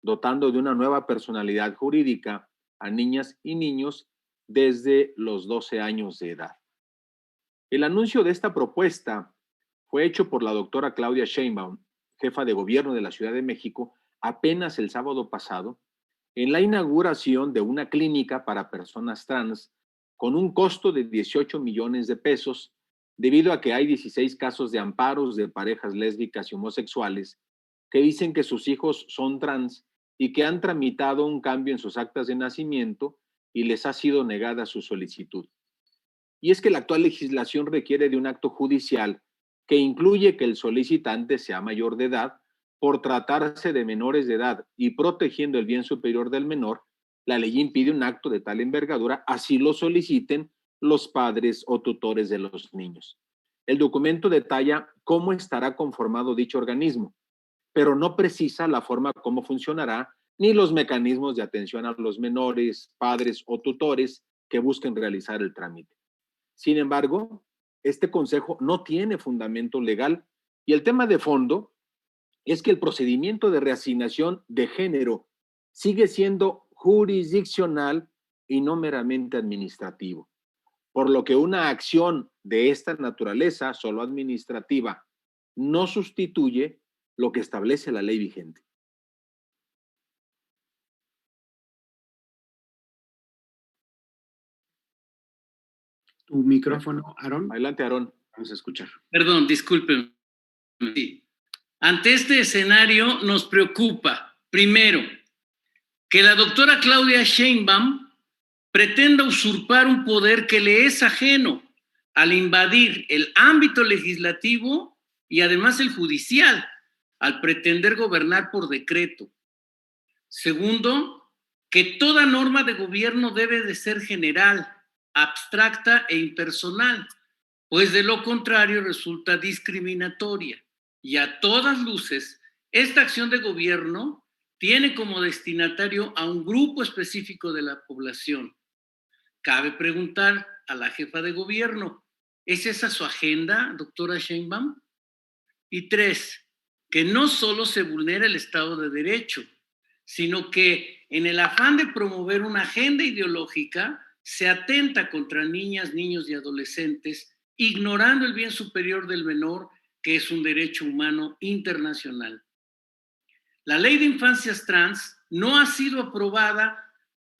dotando de una nueva personalidad jurídica a niñas y niños desde los 12 años de edad. El anuncio de esta propuesta fue hecho por la doctora Claudia Sheinbaum, jefa de gobierno de la Ciudad de México, apenas el sábado pasado, en la inauguración de una clínica para personas trans con un costo de 18 millones de pesos, debido a que hay 16 casos de amparos de parejas lésbicas y homosexuales que dicen que sus hijos son trans y que han tramitado un cambio en sus actas de nacimiento y les ha sido negada su solicitud. Y es que la actual legislación requiere de un acto judicial que incluye que el solicitante sea mayor de edad por tratarse de menores de edad y protegiendo el bien superior del menor. La ley impide un acto de tal envergadura, así lo soliciten los padres o tutores de los niños. El documento detalla cómo estará conformado dicho organismo, pero no precisa la forma cómo funcionará ni los mecanismos de atención a los menores, padres o tutores que busquen realizar el trámite. Sin embargo, este consejo no tiene fundamento legal y el tema de fondo es que el procedimiento de reasignación de género sigue siendo jurisdiccional y no meramente administrativo, por lo que una acción de esta naturaleza, solo administrativa, no sustituye lo que establece la ley vigente. Tu micrófono, Aarón. Adelante, Aarón. Vamos a escuchar. Perdón, discúlpenme. Sí. Ante este escenario nos preocupa, primero, que la doctora Claudia Sheinbaum pretenda usurpar un poder que le es ajeno al invadir el ámbito legislativo y además el judicial, al pretender gobernar por decreto. Segundo, que toda norma de gobierno debe de ser general, abstracta e impersonal, pues de lo contrario resulta discriminatoria. Y a todas luces, esta acción de gobierno tiene como destinatario a un grupo específico de la población. Cabe preguntar a la jefa de gobierno, ¿es esa su agenda, doctora Sheinbaum? Y tres, que no solo se vulnera el Estado de Derecho, sino que en el afán de promover una agenda ideológica se atenta contra niñas, niños y adolescentes, ignorando el bien superior del menor, que es un derecho humano internacional. La ley de infancias trans no ha sido aprobada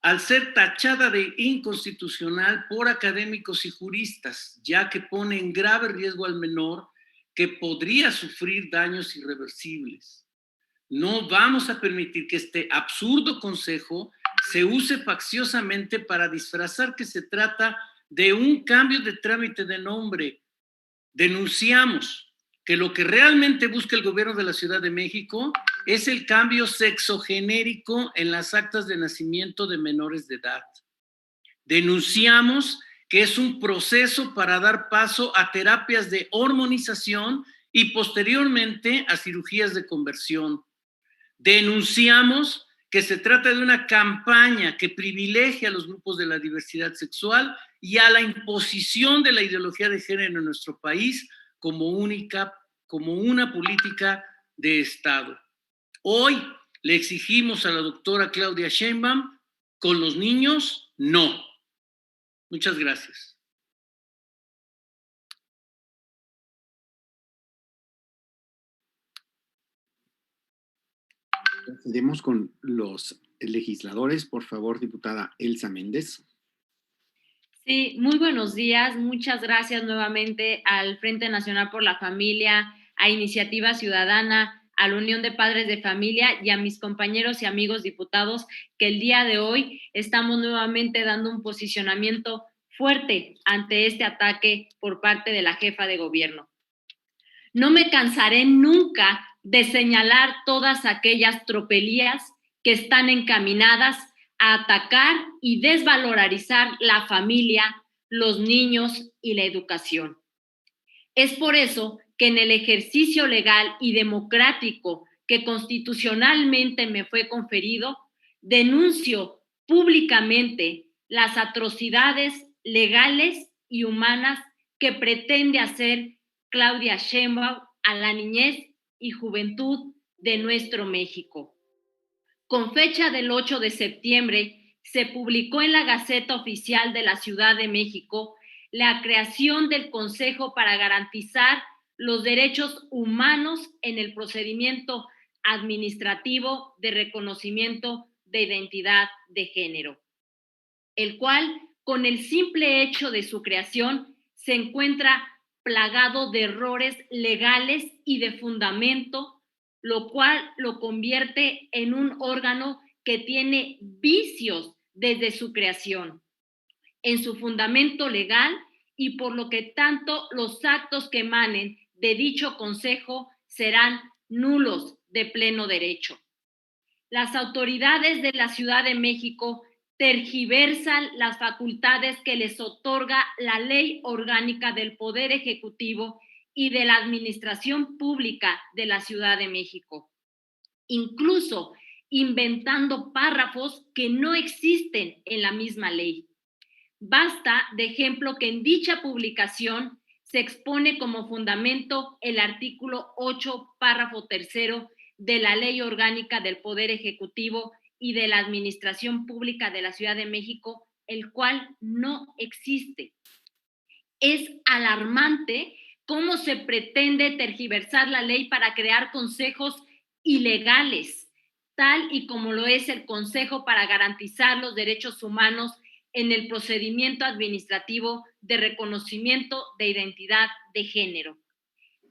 al ser tachada de inconstitucional por académicos y juristas, ya que pone en grave riesgo al menor que podría sufrir daños irreversibles. No vamos a permitir que este absurdo consejo se use facciosamente para disfrazar que se trata de un cambio de trámite de nombre. Denunciamos que lo que realmente busca el gobierno de la Ciudad de México es el cambio sexogenérico en las actas de nacimiento de menores de edad. Denunciamos que es un proceso para dar paso a terapias de hormonización y posteriormente a cirugías de conversión. Denunciamos que se trata de una campaña que privilegia a los grupos de la diversidad sexual y a la imposición de la ideología de género en nuestro país como una política de Estado. Hoy le exigimos a la doctora Claudia Sheinbaum, con los niños, no. Muchas gracias. Procedemos con los legisladores. Por favor, diputada Elsa Méndez. Sí, muy buenos días. Muchas gracias nuevamente al Frente Nacional por la Familia, a Iniciativa Ciudadana, a la Unión de Padres de Familia y a mis compañeros y amigos diputados que el día de hoy estamos nuevamente dando un posicionamiento fuerte ante este ataque por parte de la jefa de gobierno. No me cansaré nunca de señalar todas aquellas tropelías que están encaminadas a atacar y desvalorizar la familia, los niños y la educación. Es por eso que en el ejercicio legal y democrático que constitucionalmente me fue conferido, denuncio públicamente las atrocidades legales y humanas que pretende hacer Claudia Sheinbaum a la niñez y juventud de nuestro México. Con fecha del 8 de septiembre, se publicó en la Gaceta Oficial de la Ciudad de México la creación del Consejo para garantizar los derechos humanos en el procedimiento administrativo de reconocimiento de identidad de género, el cual, con el simple hecho de su creación, se encuentra plagado de errores legales y de fundamento, lo cual lo convierte en un órgano que tiene vicios desde su creación, en su fundamento legal, y por lo que tanto los actos que emanen de dicho consejo serán nulos de pleno derecho. Las autoridades de la Ciudad de México tergiversan las facultades que les otorga la Ley Orgánica del Poder Ejecutivo y de la Administración Pública de la Ciudad de México, incluso inventando párrafos que no existen en la misma ley. Basta de ejemplo que en dicha publicación se expone como fundamento el artículo 8, párrafo tercero de la Ley Orgánica del Poder Ejecutivo y de la Administración Pública de la Ciudad de México, el cual no existe. Es alarmante cómo se pretende tergiversar la ley para crear consejos ilegales, tal y como lo es el Consejo para garantizar los derechos humanos en el procedimiento administrativo de reconocimiento de identidad de género,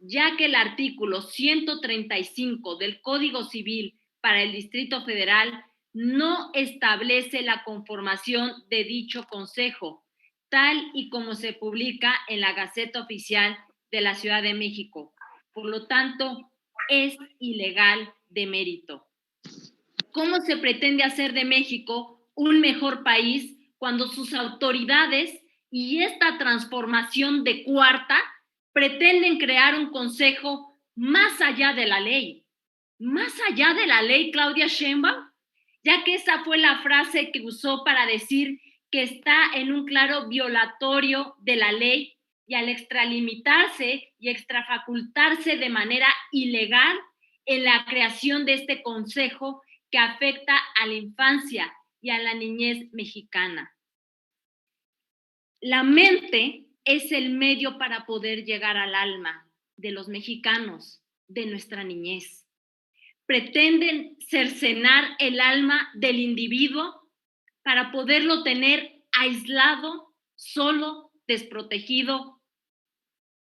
ya que el artículo 135 del Código Civil para el Distrito Federal no establece la conformación de dicho consejo, tal y como se publica en la Gaceta Oficial de la Ciudad de México. Por lo tanto, es ilegal de mérito. ¿Cómo se pretende hacer de México un mejor país cuando sus autoridades y esta transformación de cuarta pretenden crear un consejo más allá de la ley? Más allá de la ley, Claudia Sheinbaum, ya que esa fue la frase que usó para decir que está en un claro violatorio de la ley, y al extralimitarse y extrafacultarse de manera ilegal en la creación de este consejo que afecta a la infancia y a la niñez mexicana. La mente es el medio para poder llegar al alma de los mexicanos, de nuestra niñez. Pretenden cercenar el alma del individuo para poderlo tener aislado, solo, desprotegido,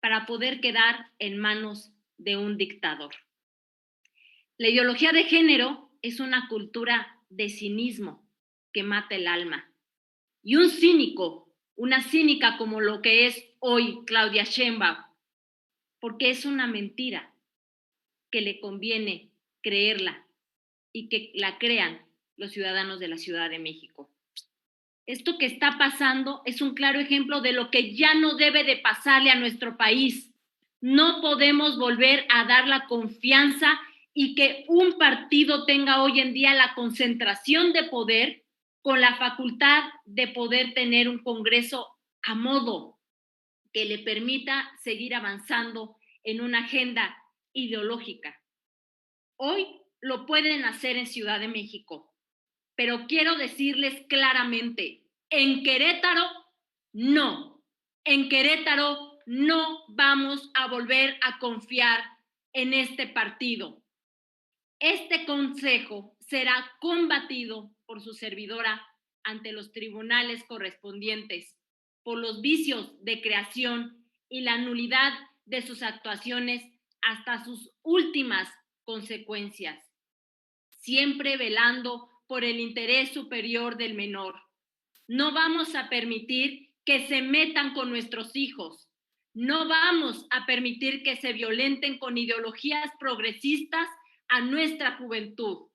para poder quedar en manos de un dictador. La ideología de género es una cultura de cinismo que mata el alma. Y un cínico, una cínica como lo que es hoy Claudia Sheinbaum, porque es una mentira que le conviene creerla y que la crean los ciudadanos de la Ciudad de México. Esto que está pasando es un claro ejemplo de lo que ya no debe de pasarle a nuestro país. No podemos volver a dar la confianza y que un partido tenga hoy en día la concentración de poder con la facultad de poder tener un Congreso a modo que le permita seguir avanzando en una agenda ideológica. Hoy lo pueden hacer en Ciudad de México, pero quiero decirles claramente, en Querétaro, no. En Querétaro no vamos a volver a confiar en este partido. Este consejo será combatido por su servidora ante los tribunales correspondientes por los vicios de creación y la nulidad de sus actuaciones hasta sus últimas consecuencias, siempre velando por el interés superior del menor. No vamos a permitir que se metan con nuestros hijos. No vamos a permitir que se violenten con ideologías progresistas a nuestra juventud.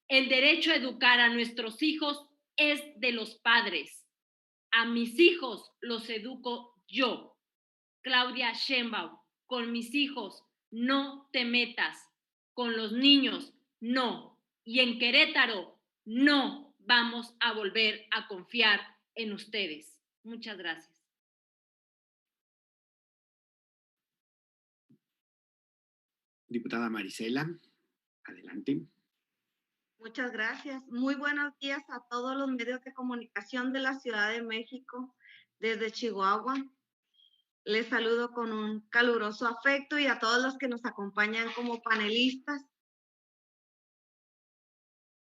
El derecho a educar a nuestros hijos es de los padres. A mis hijos los educo yo. Claudia Sheinbaum, con mis hijos no te metas. Con los niños no. Y en Querétaro no vamos a volver a confiar en ustedes. Muchas gracias. Diputada Marisela, adelante. Muchas gracias. Muy buenos días a todos los medios de comunicación de la Ciudad de México, desde Chihuahua. Les saludo con un caluroso afecto y a todos los que nos acompañan como panelistas.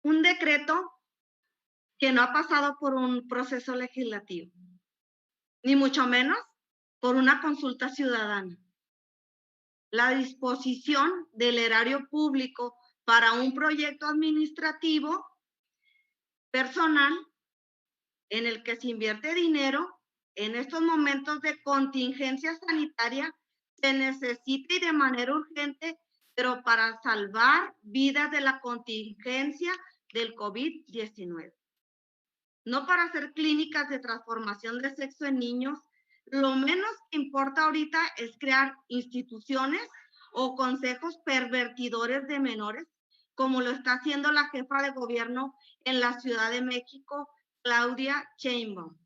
Un decreto que no ha pasado por un proceso legislativo, ni mucho menos por una consulta ciudadana. La disposición del erario público para un proyecto administrativo personal en el que se invierte dinero en estos momentos de contingencia sanitaria, se necesita y de manera urgente, pero para salvar vidas de la contingencia del COVID-19. No para hacer clínicas de transformación de sexo en niños. Lo menos que importa ahorita es crear instituciones o consejos pervertidores de menores, como lo está haciendo la jefa de gobierno en la Ciudad de México, Claudia Sheinbaum.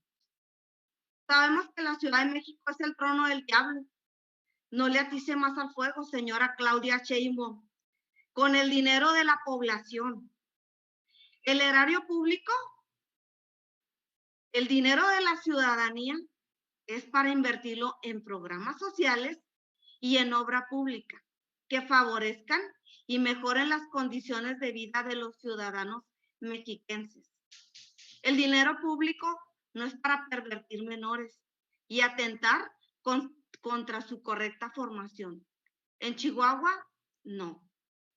Sabemos que la Ciudad de México es el trono del diablo. No le atice más al fuego, señora Claudia Sheinbaum. Con el dinero de la población, el erario público, el dinero de la ciudadanía es para invertirlo en programas sociales y en obra pública que favorezcan y mejoren las condiciones de vida de los ciudadanos mexiquenses. El dinero público no es para pervertir menores y atentar contra su correcta formación. En Chihuahua, no.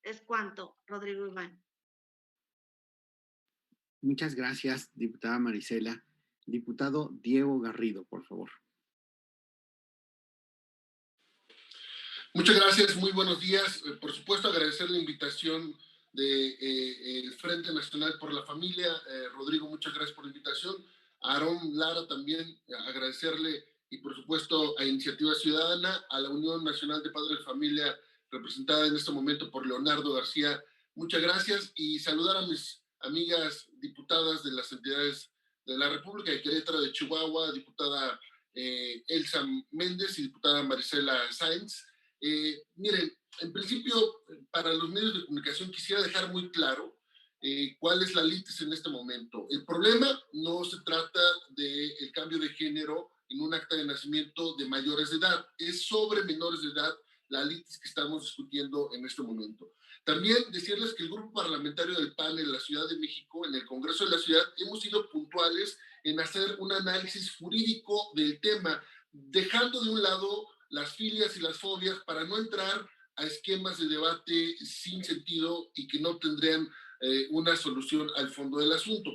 Es cuanto, Rodrigo Iván. Muchas gracias, diputada Marisela. Diputado Diego Garrido, por favor. Muchas gracias, muy buenos días. Por supuesto, agradecer la invitación del Frente Nacional por la Familia. Rodrigo, muchas gracias por la invitación. A Aarón Lara también agradecerle, y por supuesto a Iniciativa Ciudadana, a la Unión Nacional de Padres de Familia, representada en este momento por Leonardo García. Muchas gracias y saludar a mis amigas diputadas de las entidades de la República de Querétaro, de Chihuahua, diputada Elsa Méndez y diputada Marisela Sáenz. Miren, en principio, para los medios de comunicación quisiera dejar muy claro cuál es la litis en este momento. El problema no se trata del cambio de género en un acta de nacimiento de mayores de edad, es sobre menores de edad la litis que estamos discutiendo en este momento. También decirles que el grupo parlamentario del PAN en la Ciudad de México, en el Congreso de la Ciudad, hemos sido puntuales en hacer un análisis jurídico del tema, dejando de un lado las filias y las fobias para no entrar a esquemas de debate sin sentido y que no tendrían una solución al fondo del asunto.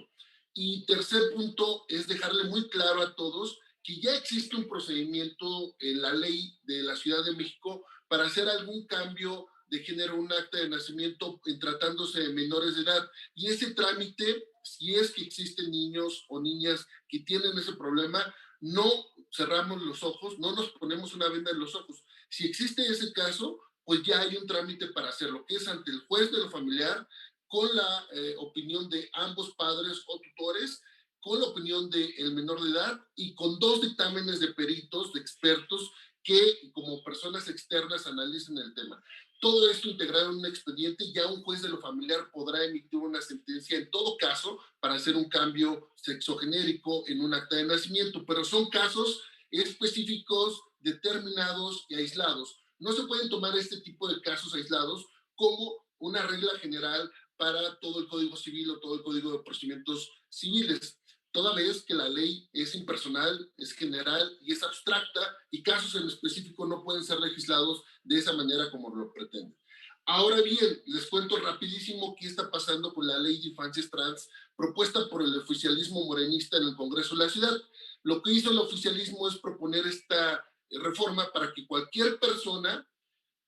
Y tercer punto es dejarle muy claro a todos que ya existe un procedimiento en la ley de la Ciudad de México para hacer algún cambio de género, un acta de nacimiento en tratándose de menores de edad. Y ese trámite, si es que existen niños o niñas que tienen ese problema, no cerramos los ojos, no nos ponemos una venda en los ojos. Si existe ese caso, pues ya hay un trámite para hacerlo, que es ante el juez de lo familiar, con la opinión de ambos padres o tutores, con la opinión del menor de edad y con 2 dictámenes de peritos, de expertos, que como personas externas analicen el tema. Todo esto integrado en un expediente, ya un juez de lo familiar podrá emitir una sentencia en todo caso para hacer un cambio sexogenérico en un acta de nacimiento, pero son casos específicos, determinados y aislados. No se pueden tomar este tipo de casos aislados como una regla general para todo el Código Civil o todo el Código de Procedimientos Civiles, toda vez que la ley es impersonal, es general y es abstracta y casos en específico no pueden ser legislados de esa manera como lo pretenden. Ahora bien, les cuento rapidísimo qué está pasando con la ley de infancias trans propuesta por el oficialismo morenista en el Congreso de la Ciudad. Lo que hizo el oficialismo es proponer esta reforma para que cualquier persona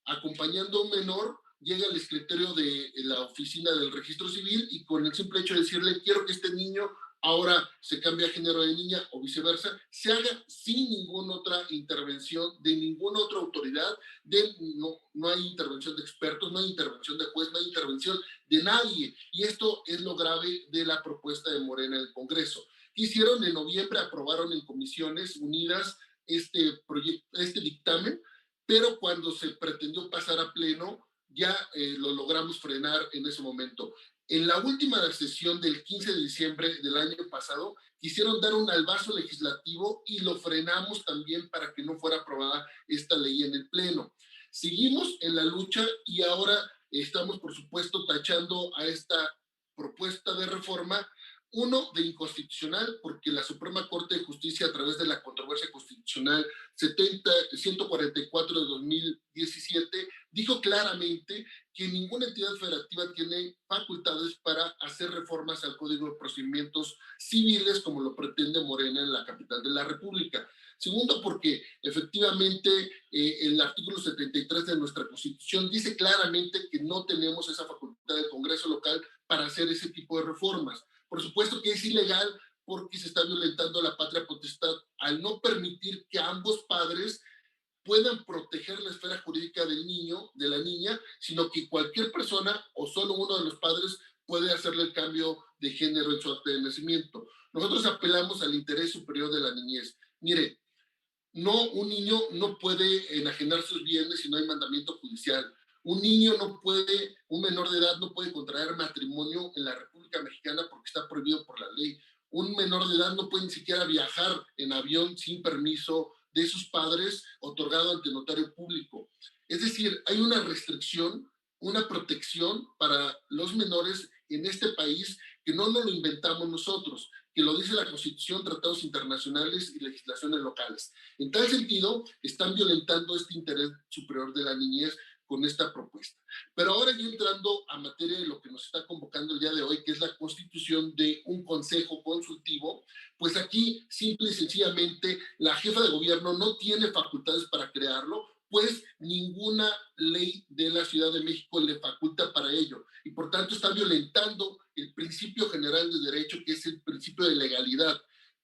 acompañando a un menor llegue al escritorio de la oficina del registro civil y con el simple hecho de decirle quiero que este niño ahora se cambie a género de niña o viceversa, se haga sin ninguna otra intervención de ninguna otra autoridad, no hay intervención de expertos, no hay intervención de juez, no hay intervención de nadie. Y esto es lo grave de la propuesta de Morena en el Congreso. ¿Qué hicieron? En noviembre aprobaron en comisiones unidas este dictamen, pero cuando se pretendió pasar a pleno, ya lo logramos frenar en ese momento. En la última sesión del 15 de diciembre del año pasado, quisieron dar un albazo legislativo y lo frenamos también para que no fuera aprobada esta ley en el Pleno. Seguimos en la lucha y ahora estamos, por supuesto, tachando a esta propuesta de reforma, uno, de inconstitucional, porque la Suprema Corte de Justicia, a través de la controversia constitucional 144 de 2017, dijo claramente que ninguna entidad federativa tiene facultades para hacer reformas al Código de Procedimientos Civiles, como lo pretende Morena en la capital de la República. Segundo, porque efectivamente el artículo 73 de nuestra Constitución dice claramente que no tenemos esa facultad del Congreso local para hacer ese tipo de reformas. Por supuesto que es ilegal porque se está violentando la patria potestad al no permitir que ambos padres puedan proteger la esfera jurídica del niño, de la niña, sino que cualquier persona o solo uno de los padres puede hacerle el cambio de género en su acta de nacimiento. Nosotros apelamos al interés superior de la niñez. Mire, no, un niño no puede enajenar sus bienes si no hay mandamiento judicial. Un niño no puede, un menor de edad no puede contraer matrimonio en la República Mexicana porque está prohibido por la ley. Un menor de edad no puede ni siquiera viajar en avión sin permiso de sus padres otorgado ante notario público. Es decir, hay una restricción, una protección para los menores en este país que no nos lo inventamos nosotros, que lo dice la Constitución, tratados internacionales y legislaciones locales. En tal sentido, están violentando este interés superior de la niñez con esta propuesta. Pero ahora ya entrando a materia de lo que nos está convocando el día de hoy, que es la constitución de un consejo consultivo, pues aquí simple y sencillamente la jefa de gobierno no tiene facultades para crearlo, pues ninguna ley de la Ciudad de México le faculta para ello y por tanto está violentando el principio general de derecho, que es el principio de legalidad.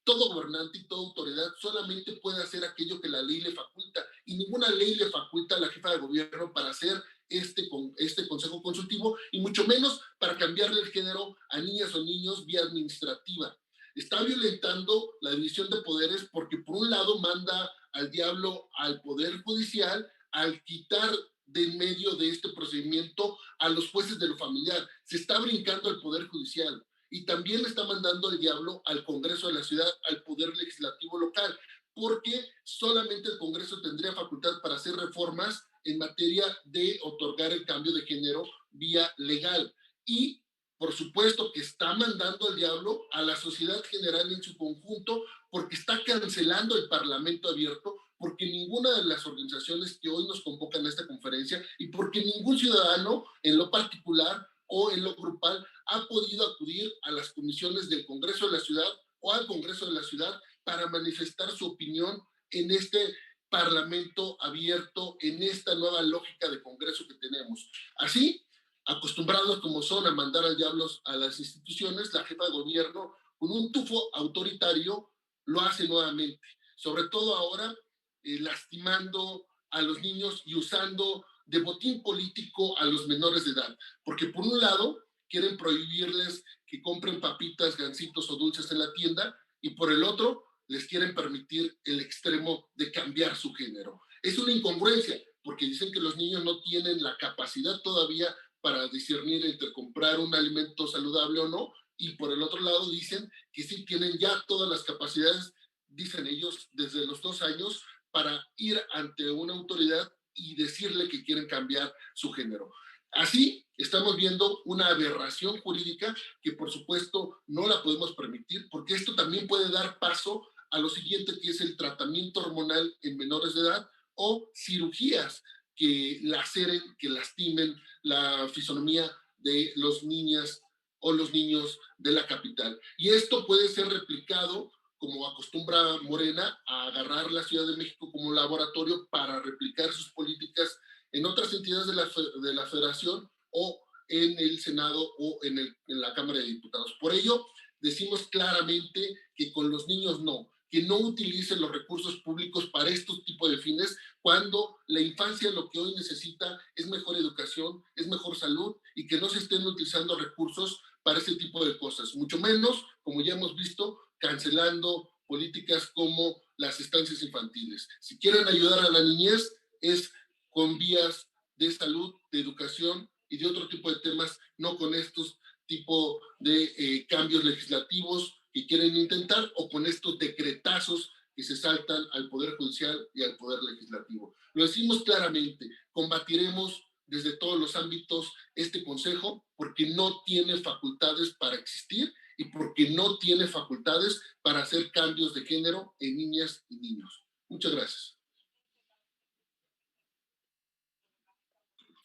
Todo gobernante y toda autoridad solamente puede hacer aquello que la ley le faculta y ninguna ley le faculta a la jefa de gobierno para hacer este consejo consultivo y mucho menos para cambiarle el género a niñas o niños vía administrativa. Está violentando la división de poderes porque por un lado manda al diablo al Poder Judicial al quitar de en medio de este procedimiento a los jueces de lo familiar. Se está brincando al Poder Judicial y también le está mandando el diablo al Congreso de la Ciudad, al Poder Legislativo local, porque solamente el Congreso tendría facultad para hacer reformas en materia de otorgar el cambio de género vía legal. Y por supuesto que está mandando el diablo a la sociedad general en su conjunto porque está cancelando el Parlamento abierto, porque ninguna de las organizaciones que hoy nos convocan a esta conferencia y porque ningún ciudadano en lo particular o en lo grupal ha podido acudir a las comisiones del Congreso de la Ciudad o al Congreso de la Ciudad para manifestar su opinión en este Parlamento abierto, en esta nueva lógica de Congreso que tenemos. Así, acostumbrados como son a mandar al diablo a las instituciones, la jefa de gobierno, con un tufo autoritario, lo hace nuevamente. Sobre todo ahora, lastimando a los niños y usando de botín político a los menores de edad. Porque por un lado, quieren prohibirles que compren papitas, gancitos o dulces en la tienda, y por el otro, les quieren permitir el extremo de cambiar su género. Es una incongruencia, porque dicen que los niños no tienen la capacidad todavía para discernir entre comprar un alimento saludable o no, y por el otro lado dicen que sí tienen ya todas las capacidades, dicen ellos, desde los 2 años, para ir ante una autoridad y decirle que quieren cambiar su género. Así estamos viendo una aberración jurídica que por supuesto no la podemos permitir, porque esto también puede dar paso a lo siguiente, que es el tratamiento hormonal en menores de edad o cirugías que laceren, que lastimen la fisonomía de las niñas o los niños de la capital. Y esto puede ser replicado, como acostumbra Morena, a agarrar la Ciudad de México como laboratorio para replicar sus políticas en otras entidades de la Federación o en el Senado o en la Cámara de Diputados. Por ello, decimos claramente que con los niños no, que no utilicen los recursos públicos para estos tipos de fines, cuando la infancia lo que hoy necesita es mejor educación, es mejor salud, y que no se estén utilizando recursos para ese tipo de cosas. Mucho menos, como ya hemos visto, cancelando políticas como las estancias infantiles. Si quieren ayudar a la niñez, es con vías de salud, de educación y de otro tipo de temas, no con estos tipo de cambios legislativos que quieren intentar, o con estos decretazos que se saltan al Poder Judicial y al Poder Legislativo. Lo decimos claramente, combatiremos desde todos los ámbitos este Consejo porque no tiene facultades para existir y porque no tiene facultades para hacer cambios de género en niñas y niños. Muchas gracias.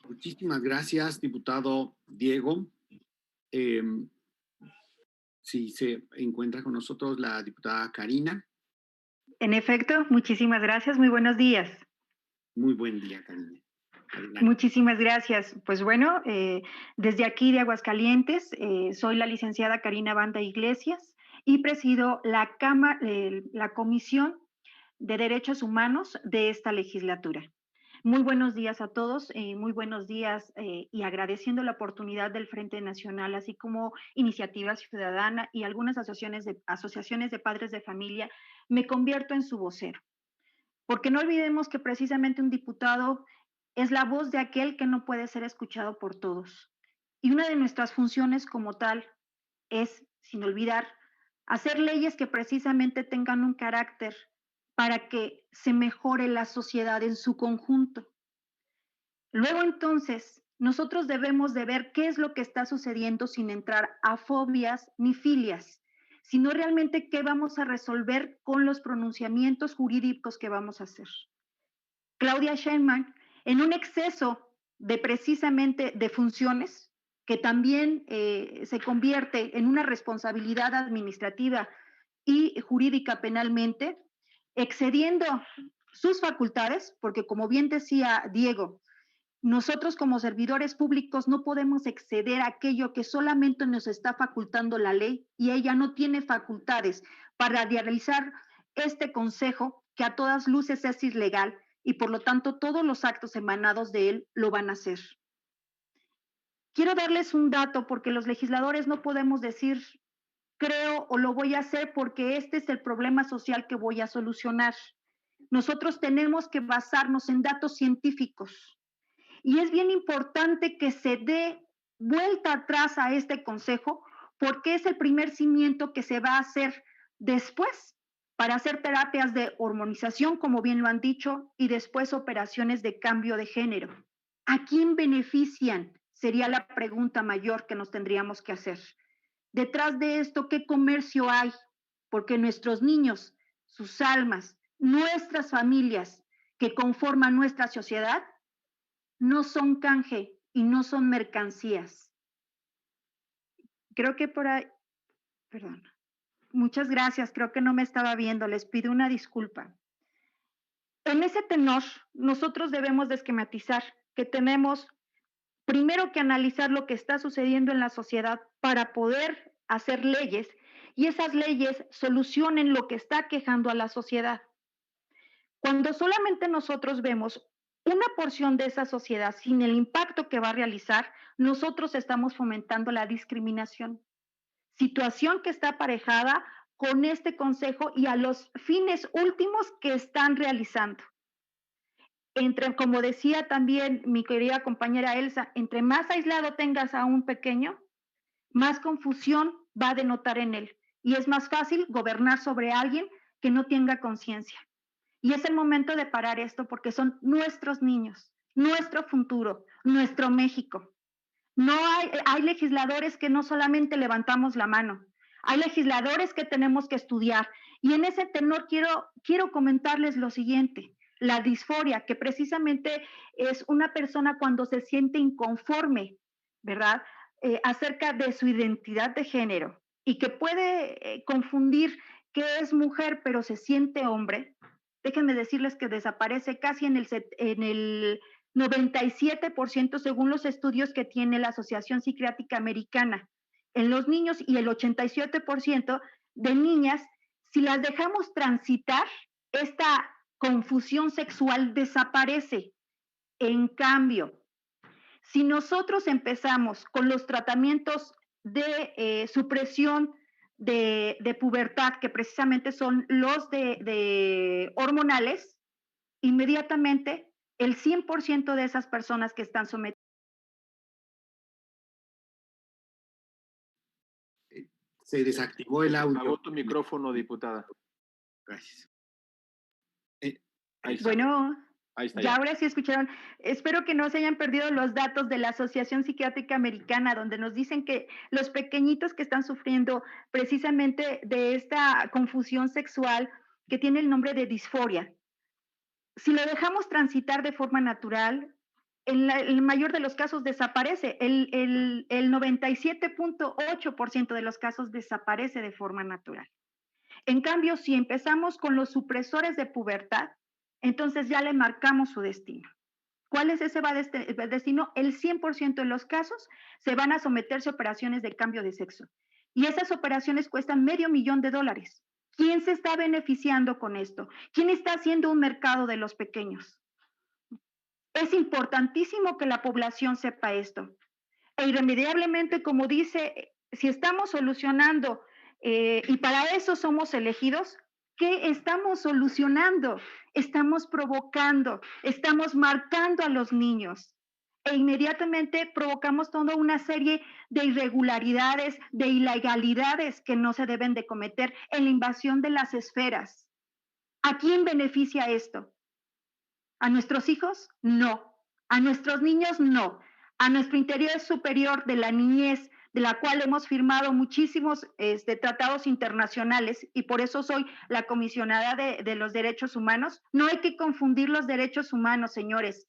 Muchísimas gracias, diputado Diego. Si se encuentra con nosotros la diputada Karina. En efecto, muchísimas gracias. Muy buenos días. Muy buen día, Karina. Adelante. Muchísimas gracias. Pues bueno, desde aquí de Aguascalientes, soy la licenciada Karina Banda Iglesias y presido la Comisión de Derechos Humanos de esta legislatura. Muy buenos días a todos, muy buenos días y agradeciendo la oportunidad del Frente Nacional, así como Iniciativa Ciudadana y algunas asociaciones de padres de familia, me convierto en su vocero. Porque no olvidemos que precisamente un diputado es la voz de aquel que no puede ser escuchado por todos. Y una de nuestras funciones como tal es, sin olvidar, hacer leyes que precisamente tengan un carácter para que se mejore la sociedad en su conjunto. Luego entonces, nosotros debemos de ver qué es lo que está sucediendo sin entrar a fobias ni filias, sino realmente qué vamos a resolver con los pronunciamientos jurídicos que vamos a hacer. Claudia Sheinbaum, en un exceso de precisamente de funciones, que también se convierte en una responsabilidad administrativa y jurídica penalmente, excediendo sus facultades, porque como bien decía Diego, nosotros como servidores públicos no podemos exceder aquello que solamente nos está facultando la ley y ella no tiene facultades para realizar este consejo que a todas luces es ilegal y por lo tanto todos los actos emanados de él lo van a hacer. Quiero darles un dato porque los legisladores no podemos decir creo o lo voy a hacer porque este es el problema social que voy a solucionar. Nosotros tenemos que basarnos en datos científicos. Y es bien importante que se dé vuelta atrás a este consejo porque es el primer cimiento que se va a hacer después para hacer terapias de hormonización, como bien lo han dicho, y después operaciones de cambio de género. ¿A quién benefician? Sería la pregunta mayor que nos tendríamos que hacer. Detrás de esto, ¿qué comercio hay? Porque nuestros niños, sus almas, nuestras familias que conforman nuestra sociedad, no son canje y no son mercancías. Creo que por ahí, perdón, muchas gracias, creo que no me estaba viendo, les pido una disculpa. En ese tenor, nosotros debemos de esquematizar que tenemos primero que analizar lo que está sucediendo en la sociedad para poder hacer leyes y esas leyes solucionen lo que está quejando a la sociedad. Cuando solamente nosotros vemos una porción de esa sociedad sin el impacto que va a realizar, nosotros estamos fomentando la discriminación. Situación que está aparejada con este consejo y a los fines últimos que están realizando. Como decía también mi querida compañera Elsa, entre más aislado tengas a un pequeño, más confusión va a denotar en él. Y es más fácil gobernar sobre alguien que no tenga conciencia. Y es el momento de parar esto porque son nuestros niños, nuestro futuro, nuestro México. No hay legisladores que no solamente levantamos la mano, hay legisladores que tenemos que estudiar. Y en ese tenor quiero comentarles lo siguiente, la disforia, que precisamente es una persona cuando se siente inconforme, ¿verdad? Acerca de su identidad de género y que puede confundir que es mujer pero se siente hombre. Déjenme decirles que desaparece casi en el 97% según los estudios que tiene la Asociación Psiquiátrica Americana en los niños y el 87% de niñas, si las dejamos transitar, esta confusión sexual desaparece. En cambio, si nosotros empezamos con los tratamientos de supresión de pubertad, que precisamente son los de hormonales, inmediatamente el 100% de esas personas que están sometidas Se desactivó el audio. Apagó tu micrófono, diputada. Gracias. Ahí está. Bueno, Ahí está ya ya. ahora sí escucharon. Espero que no se hayan perdido los datos de la Asociación Psiquiátrica Americana, donde nos dicen que los pequeñitos que están sufriendo precisamente de esta confusión sexual que tiene el nombre de disforia, si lo dejamos transitar de forma natural, en el mayor de los casos desaparece. El 97.8% de los casos desaparece de forma natural. En cambio, si empezamos con los supresores de pubertad, entonces ya le marcamos su destino. ¿Cuál es ese destino? El 100% de los casos se van a someterse a operaciones de cambio de sexo. Y esas operaciones cuestan $500,000. ¿Quién se está beneficiando con esto? ¿Quién está haciendo un mercado de los pequeños? Es importantísimo que la población sepa esto. E irremediablemente, como dice, si estamos solucionando y para eso somos elegidos, ¿qué estamos solucionando? Estamos provocando, estamos marcando a los niños e inmediatamente provocamos toda una serie de irregularidades, de ilegalidades que no se deben de cometer en la invasión de las esferas. ¿A quién beneficia esto? ¿A nuestros hijos? No. ¿A nuestros niños? No. A nuestro interior superior de la niñez, de la cual hemos firmado muchísimos tratados internacionales y por eso soy la comisionada de los derechos humanos. No hay que confundir los derechos humanos, señores.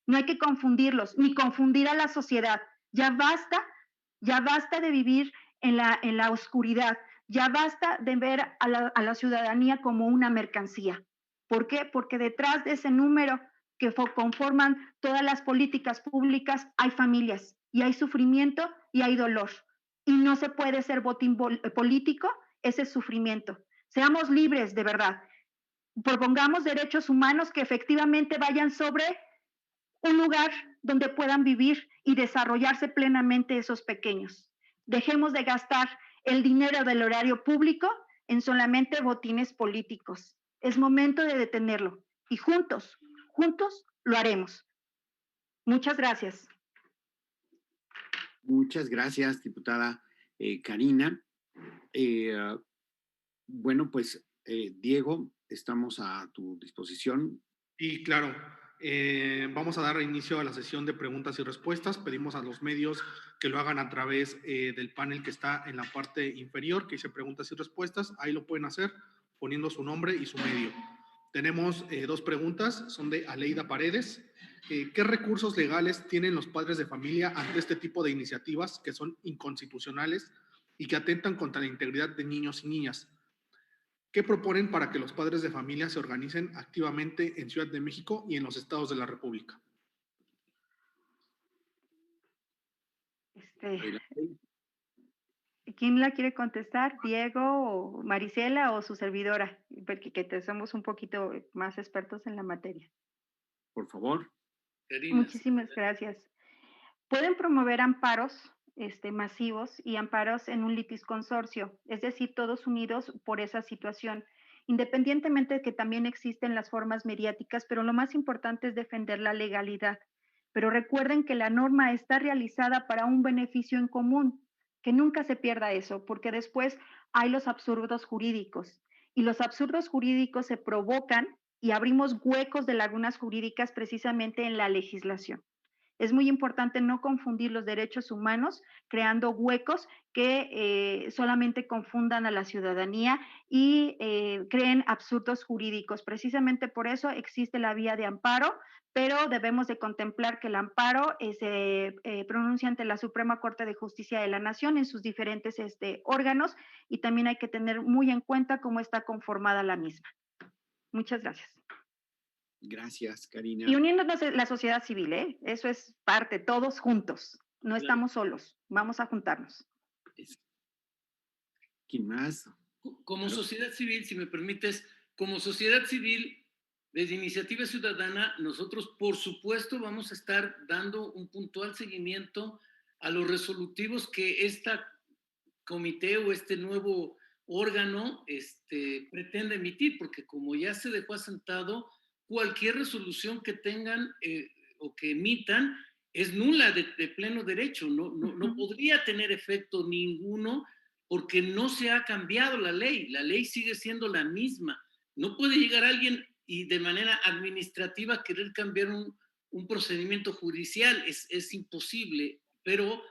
No hay que confundirlos, ni confundir a la sociedad. Ya basta de vivir en la oscuridad. Ya basta de ver a la ciudadanía como una mercancía. ¿Por qué? Porque detrás de ese número que conforman todas las políticas públicas hay familias y hay sufrimiento y hay dolor. Y no se puede ser botín político ese sufrimiento. Seamos libres de verdad. Propongamos derechos humanos que efectivamente vayan sobre un lugar donde puedan vivir y desarrollarse plenamente esos pequeños. Dejemos de gastar el dinero del erario público en solamente botines políticos. Es momento de detenerlo y juntos lo haremos. Muchas gracias. Muchas gracias, diputada Karina. Bueno, pues Diego, estamos a tu disposición. Y claro, vamos a dar inicio a la sesión de preguntas y respuestas. Pedimos a los medios que lo hagan a través del panel que está en la parte inferior, que dice preguntas y respuestas. Ahí lo pueden hacer poniendo su nombre y su medio. Tenemos dos preguntas, son de Aleida Paredes. ¿Qué recursos legales tienen los padres de familia ante este tipo de iniciativas que son inconstitucionales y que atentan contra la integridad de niños y niñas? ¿Qué proponen para que los padres de familia se organicen activamente en Ciudad de México y en los estados de la República? ¿Quién la quiere contestar? ¿Diego o Marisela o su servidora? Porque somos un poquito más expertos en la materia. Por favor. Karina. Muchísimas gracias. Pueden promover amparos masivos y amparos en un litisconsorcio, es decir, todos unidos por esa situación, independientemente de que también existen las formas mediáticas, pero lo más importante es defender la legalidad. Pero recuerden que la norma está realizada para un beneficio en común, que nunca se pierda eso, porque después hay los absurdos jurídicos, y los absurdos jurídicos se provocan y abrimos huecos de lagunas jurídicas precisamente en la legislación. Es muy importante no confundir los derechos humanos creando huecos que solamente confundan a la ciudadanía y creen absurdos jurídicos. Precisamente por eso existe la vía de amparo, pero debemos de contemplar que el amparo se pronuncia ante la Suprema Corte de Justicia de la Nación en sus diferentes órganos y también hay que tener muy en cuenta cómo está conformada la misma. Muchas gracias. Gracias, Karina. Y uniéndonos a la sociedad civil, eso es parte, todos juntos, no estamos solos, vamos a juntarnos. ¿Quién más? Como sociedad civil, si me permites, como sociedad civil, desde Iniciativa Ciudadana, nosotros por supuesto vamos a estar dando un puntual seguimiento a los resolutivos que esta comité o este nuevo órgano pretende emitir, porque como ya se dejó asentado, cualquier resolución que tengan o que emitan es nula de pleno derecho, no podría tener efecto ninguno porque no se ha cambiado la ley sigue siendo la misma. No puede llegar alguien y de manera administrativa querer cambiar un procedimiento judicial, es imposible, pero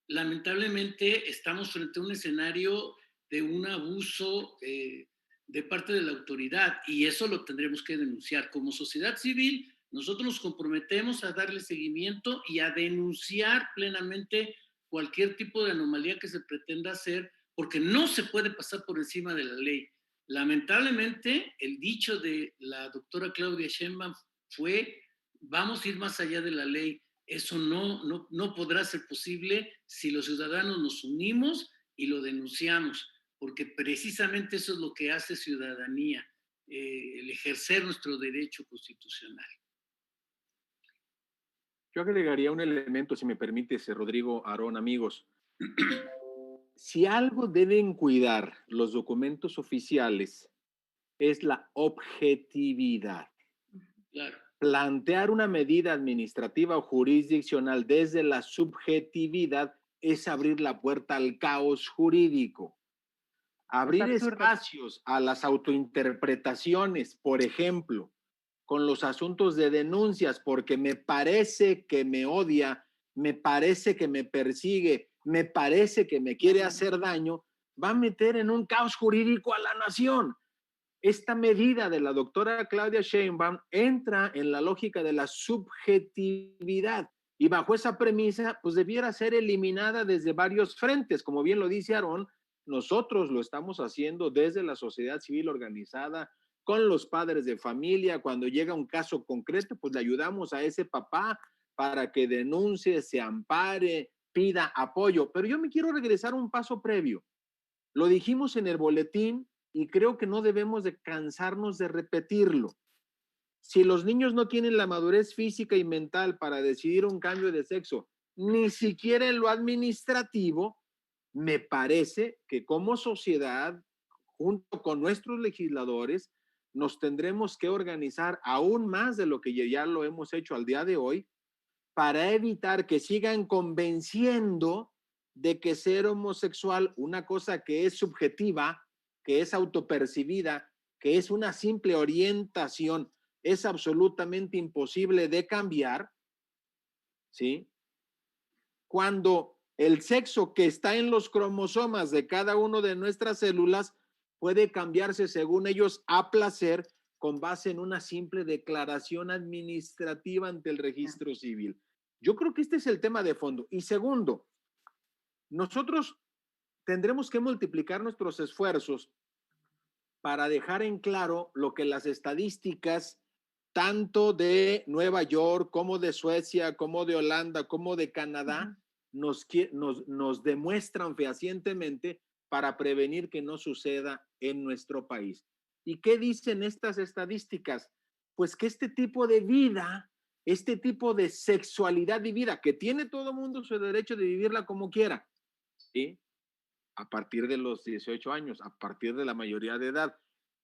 lamentablemente estamos frente a un escenario de un abuso de parte de la autoridad y eso lo tendremos que denunciar. Como sociedad civil, nosotros nos comprometemos a darle seguimiento y a denunciar plenamente cualquier tipo de anomalía que se pretenda hacer, porque no se puede pasar por encima de la ley. Lamentablemente, el dicho de la doctora Claudia Sheinbaum fue, vamos a ir más allá de la ley. Eso no podrá ser posible si los ciudadanos nos unimos y lo denunciamos, porque precisamente eso es lo que hace ciudadanía, el ejercer nuestro derecho constitucional. Yo agregaría un elemento, si me permites, Rodrigo, Aarón, amigos. Si algo deben cuidar los documentos oficiales es la objetividad. Claro. Plantear una medida administrativa o jurisdiccional desde la subjetividad es abrir la puerta al caos jurídico. Abrir espacios a las autointerpretaciones, por ejemplo, con los asuntos de denuncias, porque me parece que me odia, me parece que me persigue, me parece que me quiere hacer daño, va a meter en un caos jurídico a la nación. Esta medida de la doctora Claudia Sheinbaum entra en la lógica de la subjetividad y bajo esa premisa, pues debiera ser eliminada desde varios frentes. Como bien lo dice Aarón, nosotros lo estamos haciendo desde la sociedad civil organizada, con los padres de familia. Cuando llega un caso concreto, pues le ayudamos a ese papá para que denuncie, se ampare, pida apoyo. Pero yo me quiero regresar un paso previo. Lo dijimos en el boletín y creo que no debemos de cansarnos de repetirlo. Si los niños no tienen la madurez física y mental para decidir un cambio de sexo, ni siquiera en lo administrativo, me parece que como sociedad, junto con nuestros legisladores, nos tendremos que organizar aún más de lo que ya lo hemos hecho al día de hoy para evitar que sigan convenciendo de que ser homosexual, una cosa que es subjetiva, que es autopercibida, que es una simple orientación, es absolutamente imposible de cambiar, ¿sí? Cuando el sexo que está en los cromosomas de cada una de nuestras células puede cambiarse según ellos a placer con base en una simple declaración administrativa ante el registro civil. Yo creo que este es el tema de fondo. Y segundo, nosotros tendremos que multiplicar nuestros esfuerzos para dejar en claro lo que las estadísticas tanto de Nueva York como de Suecia, como de Holanda, como de Canadá, nos demuestran fehacientemente para prevenir que no suceda en nuestro país. ¿Y qué dicen estas estadísticas? Pues que este tipo de vida, este tipo de sexualidad vivida, que tiene todo mundo su derecho de vivirla como quiera, ¿sí? A partir de los 18 años, a partir de la mayoría de edad.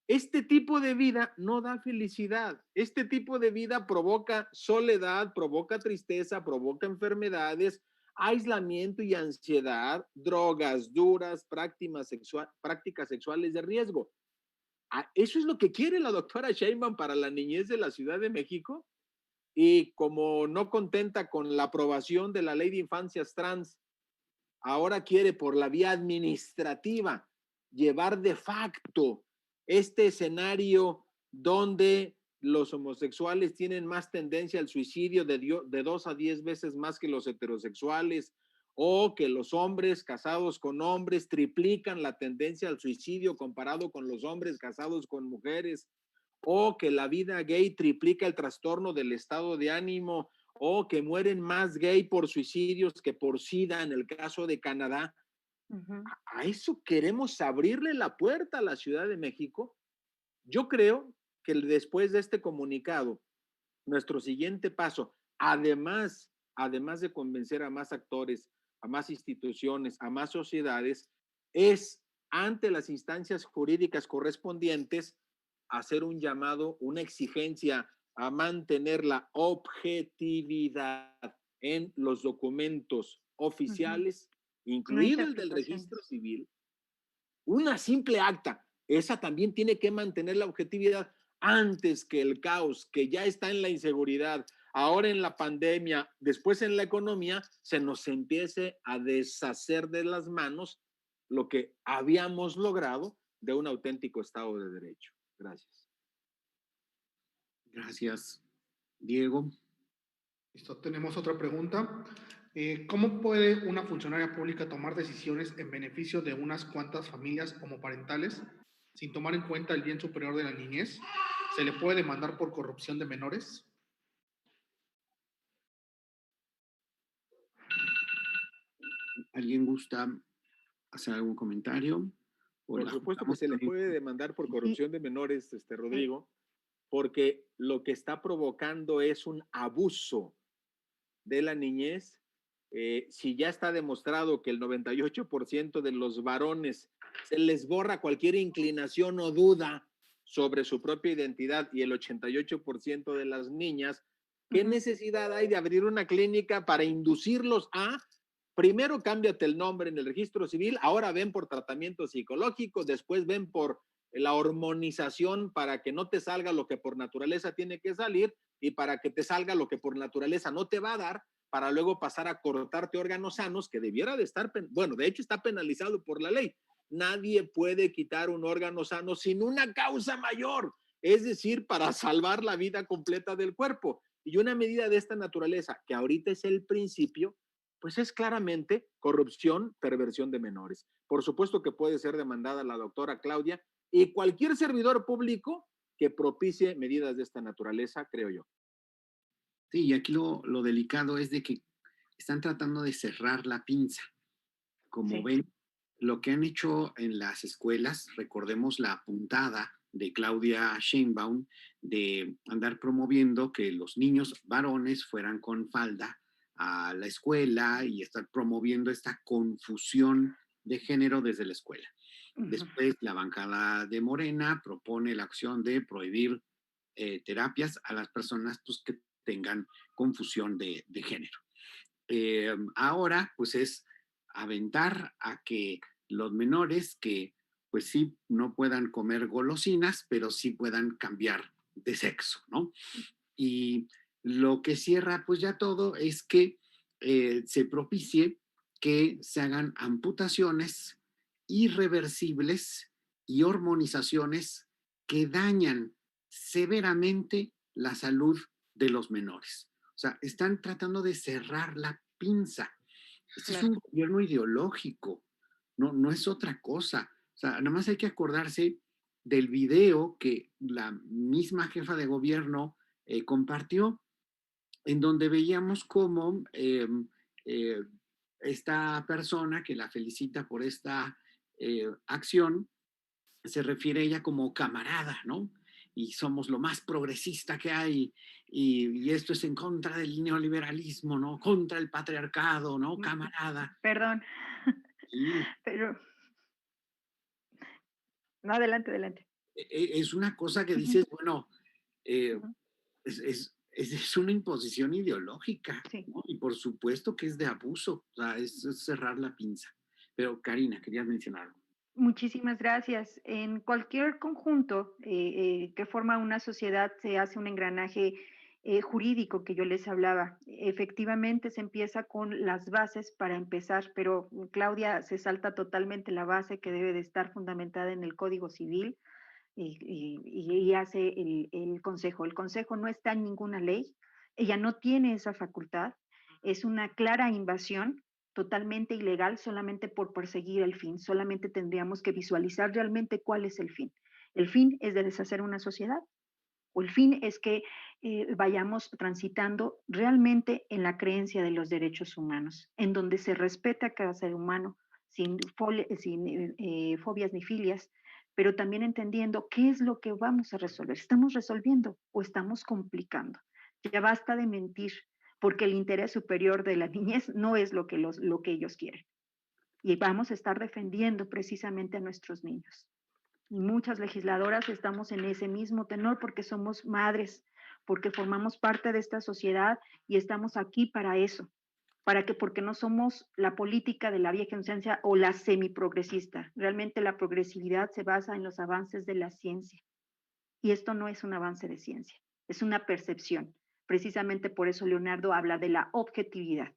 Este tipo de vida no da felicidad. Este tipo de vida provoca soledad, provoca tristeza, provoca enfermedades, aislamiento y ansiedad, drogas duras, prácticas sexuales de riesgo. Eso es lo que quiere la doctora Sheinbaum para la niñez de la Ciudad de México. Y como no contenta con la aprobación de la Ley de Infancias Trans, ahora quiere por la vía administrativa llevar de facto este escenario donde los homosexuales tienen más tendencia al suicidio de 2 a 10 veces más que los heterosexuales, o que los hombres casados con hombres triplican la tendencia al suicidio comparado con los hombres casados con mujeres, o que la vida gay triplica el trastorno del estado de ánimo, o que mueren más gay por suicidios que por SIDA en el caso de Canadá. ¿A eso queremos abrirle la puerta a la Ciudad de México? Yo creo que después de este comunicado, nuestro siguiente paso, además de convencer a más actores, a más instituciones, a más sociedades, es ante las instancias jurídicas correspondientes hacer un llamado, una exigencia a mantener la objetividad en los documentos oficiales, incluido el del registro civil, una simple acta, esa también tiene que mantener la objetividad antes que el caos, que ya está en la inseguridad, ahora en la pandemia, después en la economía, se nos empiece a deshacer de las manos lo que habíamos logrado de un auténtico Estado de Derecho. Gracias. Gracias, Diego. Listo, tenemos otra pregunta. ¿Cómo puede una funcionaria pública tomar decisiones en beneficio de unas cuantas familias homoparentales sin tomar en cuenta el bien superior de la niñez? ¿Se le puede demandar por corrupción de menores? ¿Alguien gusta hacer algún comentario? Por supuesto que se le puede demandar por corrupción de menores, Rodrigo, porque lo que está provocando es un abuso de la niñez. Si ya está demostrado que el 98% de los varones se les borra cualquier inclinación o duda sobre su propia identidad y el 88% de las niñas, ¿qué necesidad hay de abrir una clínica para inducirlos a, primero cámbiate el nombre en el registro civil, ahora ven por tratamiento psicológico, después ven por la hormonización para que no te salga lo que por naturaleza tiene que salir y para que te salga lo que por naturaleza no te va a dar, para luego pasar a cortarte órganos sanos que debiera de estar, bueno, de hecho está penalizado por la ley. Nadie puede quitar un órgano sano sin una causa mayor, es decir, para salvar la vida completa del cuerpo. Y una medida de esta naturaleza, que ahorita es el principio, pues es claramente corrupción, perversión de menores. Por supuesto que puede ser demandada la doctora Claudia y cualquier servidor público que propicie medidas de esta naturaleza, creo yo. Sí, y aquí lo delicado es de que están tratando de cerrar la pinza. Como ven, lo que han hecho en las escuelas, recordemos la puntada de Claudia Sheinbaum de andar promoviendo que los niños varones fueran con falda a la escuela y estar promoviendo esta confusión de género desde la escuela. Después, la bancada de Morena propone la acción de prohibir terapias a las personas pues, que tengan confusión de género. Ahora, pues es aventar a que los menores que, pues sí, no puedan comer golosinas, pero sí puedan cambiar de sexo, ¿no? Y lo que cierra, pues ya todo, es que se propicie que se hagan amputaciones irreversibles y hormonizaciones que dañan severamente la salud de los menores. O sea, están tratando de cerrar la pinza. Este es un gobierno ideológico, no es otra cosa. O sea, nada más hay que acordarse del video que la misma jefa de gobierno compartió, en donde veíamos cómo esta persona que la felicita por esta acción, se refiere a ella como camarada, ¿no? Y somos lo más progresista que hay, y esto es en contra del neoliberalismo, ¿no? Contra el patriarcado, ¿no? Camarada. Perdón. Sí. Pero... No, adelante, adelante. Es una cosa que dices, bueno, es una imposición ideológica, ¿no? Y por supuesto que es de abuso, o sea, es cerrar la pinza. Pero Karina, querías mencionar algo. Muchísimas gracias. En cualquier conjunto que forma una sociedad se hace un engranaje jurídico que yo les hablaba. Efectivamente se empieza con las bases para empezar, pero Claudia se salta totalmente la base que debe de estar fundamentada en el Código Civil y hace el Consejo. El Consejo no está en ninguna ley, ella no tiene esa facultad, es una clara invasión totalmente ilegal solamente por perseguir el fin. Solamente tendríamos que visualizar realmente cuál es el fin. El fin es de deshacer una sociedad, o el fin es que vayamos transitando realmente en la creencia de los derechos humanos, en donde se respeta a cada ser humano sin fobias ni filias, pero también entendiendo qué es lo que vamos a resolver. ¿Estamos resolviendo o estamos complicando? Ya basta de mentir, porque el interés superior de la niñez no es lo que ellos quieren. Y vamos a estar defendiendo precisamente a nuestros niños. Y muchas legisladoras estamos en ese mismo tenor porque somos madres, porque formamos parte de esta sociedad y estamos aquí para eso, Porque no somos la política de la vieja inocencia o la semiprogresista. Realmente la progresividad se basa en los avances de la ciencia. Y esto no es un avance de ciencia, es una percepción. Precisamente por eso Leonardo habla de la objetividad.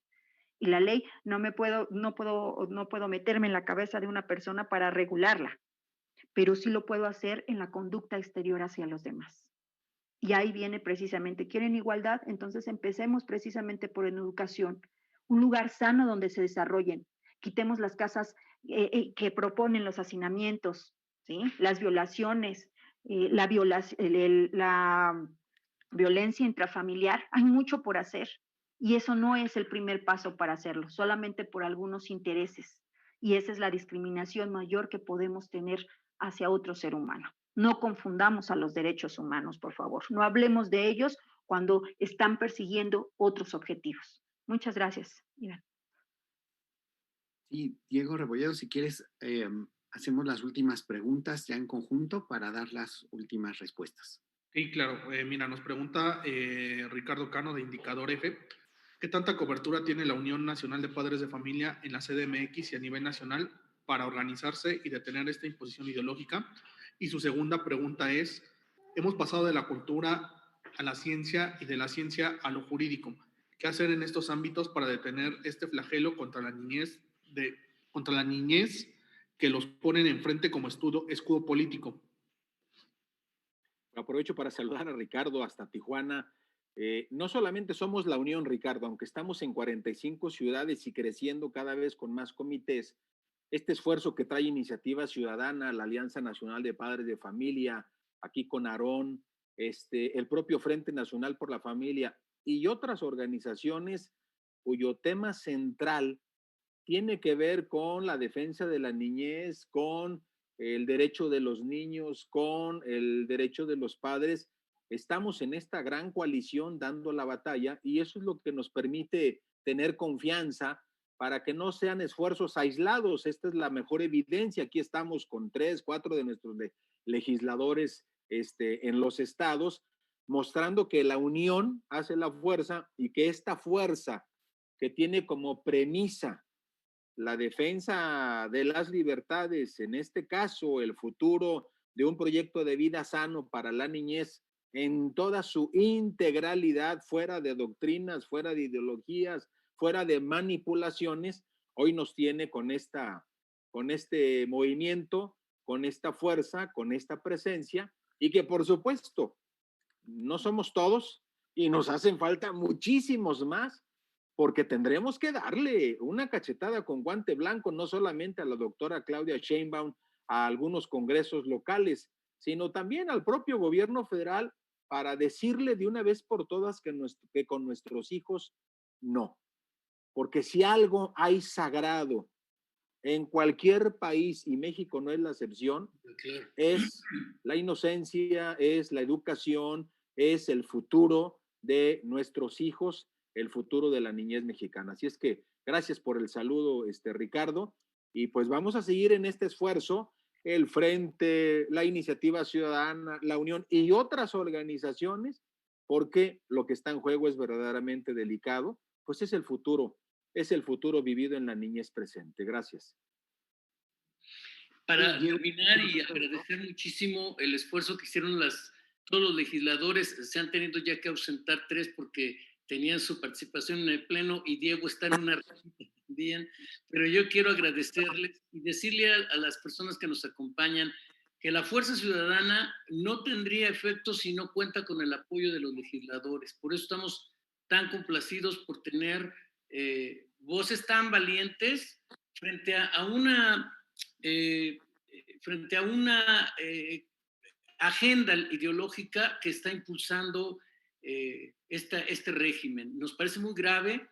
Y la ley no puedo meterme en la cabeza de una persona para regularla, pero sí lo puedo hacer en la conducta exterior hacia los demás. Y ahí viene precisamente, ¿quieren igualdad? Entonces empecemos precisamente por en educación, un lugar sano donde se desarrollen. Quitemos las casas que proponen los hacinamientos, ¿sí? Las violaciones, la violencia intrafamiliar. Hay mucho por hacer y eso no es el primer paso para hacerlo, solamente por algunos intereses. Y esa es la discriminación mayor que podemos tener hacia otro ser humano. No confundamos a los derechos humanos, por favor. No hablemos de ellos cuando están persiguiendo otros objetivos. Muchas gracias, Iván. Sí, Diego Rebolledo, si quieres, hacemos las últimas preguntas ya en conjunto para dar las últimas respuestas. Sí, claro. Mira, nos pregunta Ricardo Cano de Indicador F. ¿Qué tanta cobertura tiene la Unión Nacional de Padres de Familia en la CDMX y a nivel nacional para organizarse y detener esta imposición ideológica? Y su segunda pregunta es, hemos pasado de la cultura a la ciencia y de la ciencia a lo jurídico. ¿Qué hacer en estos ámbitos para detener este flagelo contra la niñez que los ponen enfrente como escudo político? Aprovecho para saludar a Ricardo hasta Tijuana. No solamente somos la Unión, Ricardo, aunque estamos en 45 ciudades y creciendo cada vez con más comités, este esfuerzo que trae Iniciativa Ciudadana, la Alianza Nacional de Padres de Familia, aquí con Aarón, el propio Frente Nacional por la Familia y otras organizaciones cuyo tema central tiene que ver con la defensa de la niñez, con el derecho de los niños, con el derecho de los padres. Estamos en esta gran coalición dando la batalla y eso es lo que nos permite tener confianza para que no sean esfuerzos aislados. Esta es la mejor evidencia. Aquí estamos con 3, 4 de nuestros legisladores en los estados, mostrando que la unión hace la fuerza y que esta fuerza que tiene como premisa la defensa de las libertades, en este caso el futuro de un proyecto de vida sano para la niñez en toda su integralidad, fuera de doctrinas, fuera de ideologías, fuera de manipulaciones, hoy nos tiene con este movimiento, con esta fuerza, con esta presencia, y que por supuesto no somos todos y nos hacen falta muchísimos más, porque tendremos que darle una cachetada con guante blanco, no solamente a la doctora Claudia Sheinbaum, a algunos congresos locales, sino también al propio gobierno federal para decirle de una vez por todas que con nuestros hijos no. Porque si algo hay sagrado en cualquier país, y México no es la excepción, es la inocencia, es la educación, es el futuro de nuestros hijos, el futuro de la niñez mexicana. Así es que gracias por el saludo, Ricardo, y pues vamos a seguir en este esfuerzo, el Frente, la Iniciativa Ciudadana, la Unión y otras organizaciones, porque lo que está en juego es verdaderamente delicado, pues es el futuro vivido en la niñez presente. Gracias. Para terminar y agradecer muchísimo el esfuerzo que hicieron todos los legisladores, se han tenido ya que ausentar 3 porque tenían su participación en el Pleno y Diego está en una reunión también, pero yo quiero agradecerles y decirle a las personas que nos acompañan que la Fuerza Ciudadana no tendría efecto si no cuenta con el apoyo de los legisladores. Por eso estamos tan complacidos por tener voces tan valientes frente a una agenda ideológica que está impulsando este régimen. Nos parece muy grave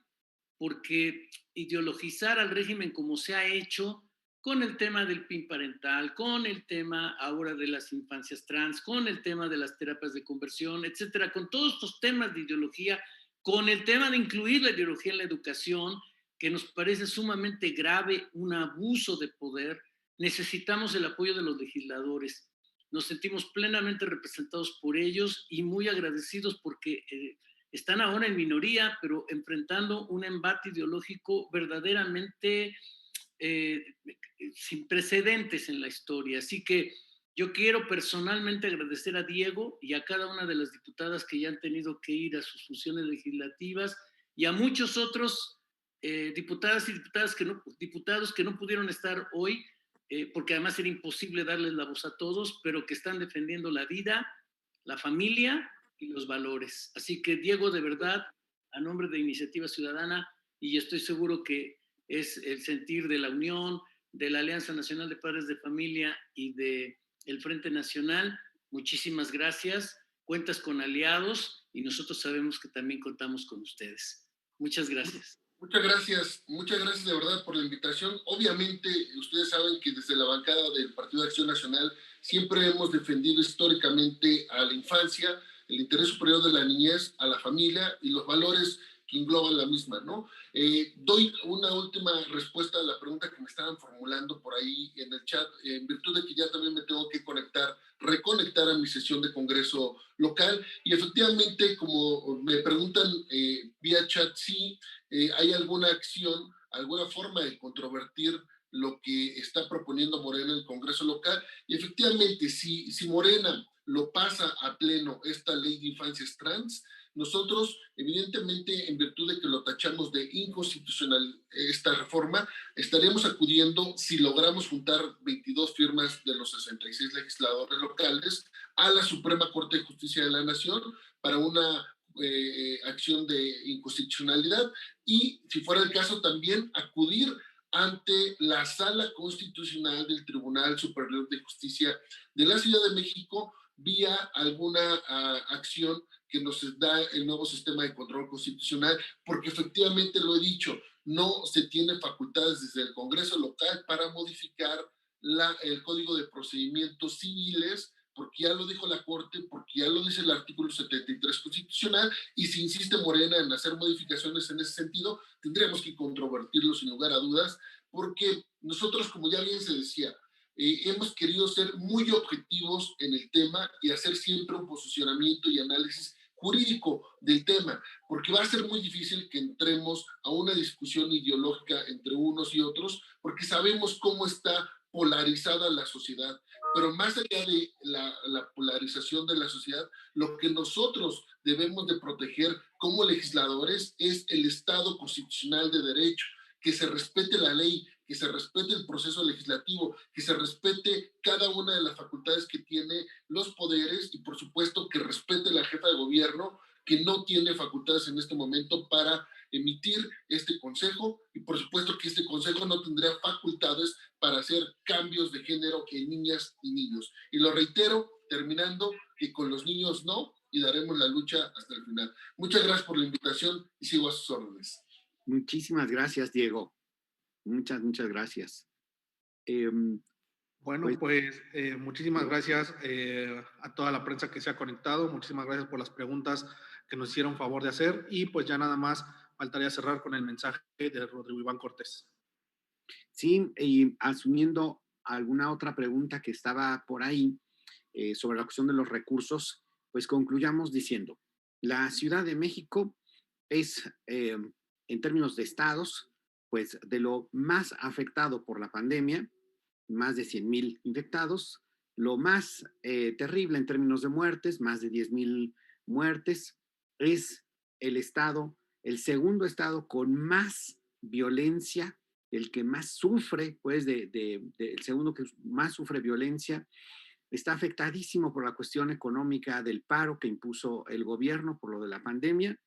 porque ideologizar al régimen como se ha hecho con el tema del PIN parental, con el tema ahora de las infancias trans, con el tema de las terapias de conversión, etcétera, con todos estos temas de ideología, con el tema de incluir la ideología en la educación, que nos parece sumamente grave, un abuso de poder. Necesitamos el apoyo de los legisladores. Nos sentimos plenamente representados por ellos y muy agradecidos porque están ahora en minoría, pero enfrentando un embate ideológico verdaderamente sin precedentes en la historia. Así que yo quiero personalmente agradecer a Diego y a cada una de las diputadas que ya han tenido que ir a sus funciones legislativas y a muchos otros diputadas y diputados que no pudieron estar hoy, porque además era imposible darles la voz a todos, pero que están defendiendo la vida, la familia y los valores. Así que, Diego, de verdad, a nombre de Iniciativa Ciudadana, y estoy seguro que es el sentir de la Unión, de la Alianza Nacional de Padres de Familia y de el Frente Nacional, muchísimas gracias. Cuentas con aliados y nosotros sabemos que también contamos con ustedes. Muchas gracias. Muchas gracias de verdad por la invitación. Obviamente, ustedes saben que desde la bancada del Partido de Acción Nacional siempre hemos defendido históricamente a la infancia, el interés superior de la niñez, a la familia y los valores que engloban la misma, ¿no? Doy una última respuesta a la pregunta que me estaban formulando por ahí en el chat, en virtud de que ya también me tengo que reconectar a mi sesión de congreso local, y efectivamente, como me preguntan vía chat, sí, hay alguna acción, alguna forma de controvertir lo que está proponiendo Morena en el Congreso local, y efectivamente, si Morena lo pasa a pleno esta ley de infancias trans, nosotros, evidentemente, en virtud de que lo tachamos de inconstitucional esta reforma, estaremos acudiendo, si logramos juntar 22 firmas de los 66 legisladores locales, a la Suprema Corte de Justicia de la Nación para una acción de inconstitucionalidad, y, si fuera el caso, también acudir ante la Sala Constitucional del Tribunal Superior de Justicia de la Ciudad de México vía alguna acción que nos da el nuevo sistema de control constitucional, porque efectivamente lo he dicho, no se tiene facultades desde el Congreso local para modificar el Código de Procedimientos Civiles, porque ya lo dijo la Corte, porque ya lo dice el artículo 73 constitucional, y si insiste Morena en hacer modificaciones en ese sentido, tendríamos que controvertirlo sin lugar a dudas, porque nosotros, como ya bien se decía, hemos querido ser muy objetivos en el tema y hacer siempre un posicionamiento y análisis jurídico del tema, porque va a ser muy difícil que entremos a una discusión ideológica entre unos y otros, porque sabemos cómo está polarizada la sociedad, pero más allá de la polarización de la sociedad, lo que nosotros debemos de proteger como legisladores es el Estado constitucional de derecho, que se respete la ley, que se respete el proceso legislativo, que se respete cada una de las facultades que tiene los poderes, y por supuesto que respete la jefa de gobierno, que no tiene facultades en este momento para emitir este consejo, y por supuesto que este consejo no tendría facultades para hacer cambios de género en niñas y niños. Y lo reitero, terminando, que con los niños no, y daremos la lucha hasta el final. Muchas gracias por la invitación y sigo a sus órdenes. Muchísimas gracias, Diego. Muchas gracias. Bueno, pues muchísimas gracias a toda la prensa que se ha conectado. Muchísimas gracias por las preguntas que nos hicieron favor de hacer. Y pues ya nada más faltaría cerrar con el mensaje de Rodrigo Iván Cortés. Sí, y asumiendo alguna otra pregunta que estaba por ahí sobre la cuestión de los recursos, pues concluyamos diciendo, la Ciudad de México es, en términos de estados, pues de lo más afectado por la pandemia, más de 100,000 infectados, lo más terrible en términos de muertes, más de 10,000 muertes, es el estado, el segundo estado con más violencia, el que más sufre, pues el segundo que más sufre violencia, está afectadísimo por la cuestión económica del paro que impuso el gobierno por lo de la pandemia,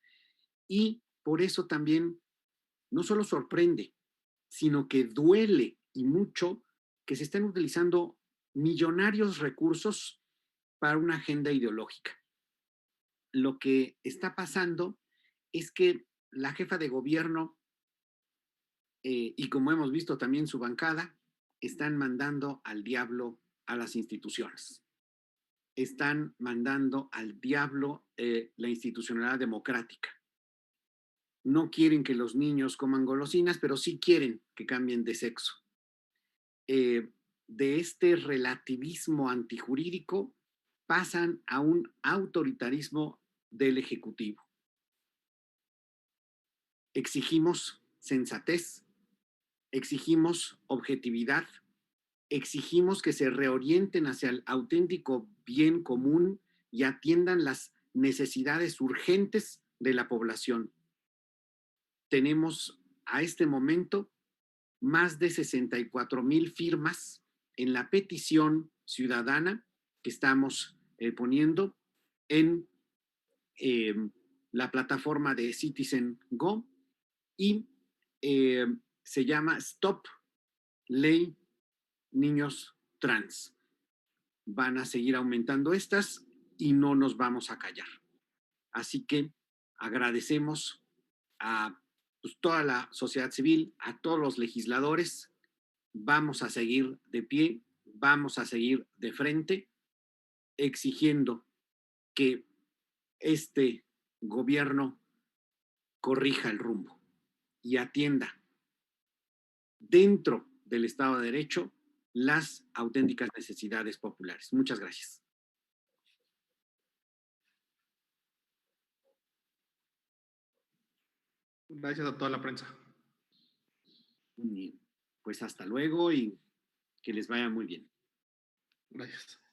y por eso también no solo sorprende, sino que duele y mucho que se estén utilizando millonarios recursos para una agenda ideológica. Lo que está pasando es que la jefa de gobierno, y como hemos visto también su bancada, están mandando al diablo a las instituciones. Están mandando al diablo la institucionalidad democrática. No quieren que los niños coman golosinas, pero sí quieren que cambien de sexo. De este relativismo antijurídico pasan a un autoritarismo del Ejecutivo. exigimos sensatez, exigimos objetividad, exigimos que se reorienten hacia el auténtico bien común y atiendan las necesidades urgentes de la población. Tenemos a este momento más de 64,000 firmas en la petición ciudadana que estamos poniendo en la plataforma de Citizen Go y se llama Stop Ley Niños Trans. Van a seguir aumentando estas y no nos vamos a callar. Así que agradecemos a pues, toda la sociedad civil, a todos los legisladores. Vamos a seguir de pie, vamos a seguir de frente, exigiendo que este gobierno corrija el rumbo y atienda dentro del Estado de Derecho las auténticas necesidades populares. Muchas gracias. Gracias a toda la prensa. Pues hasta luego y que les vaya muy bien. Gracias.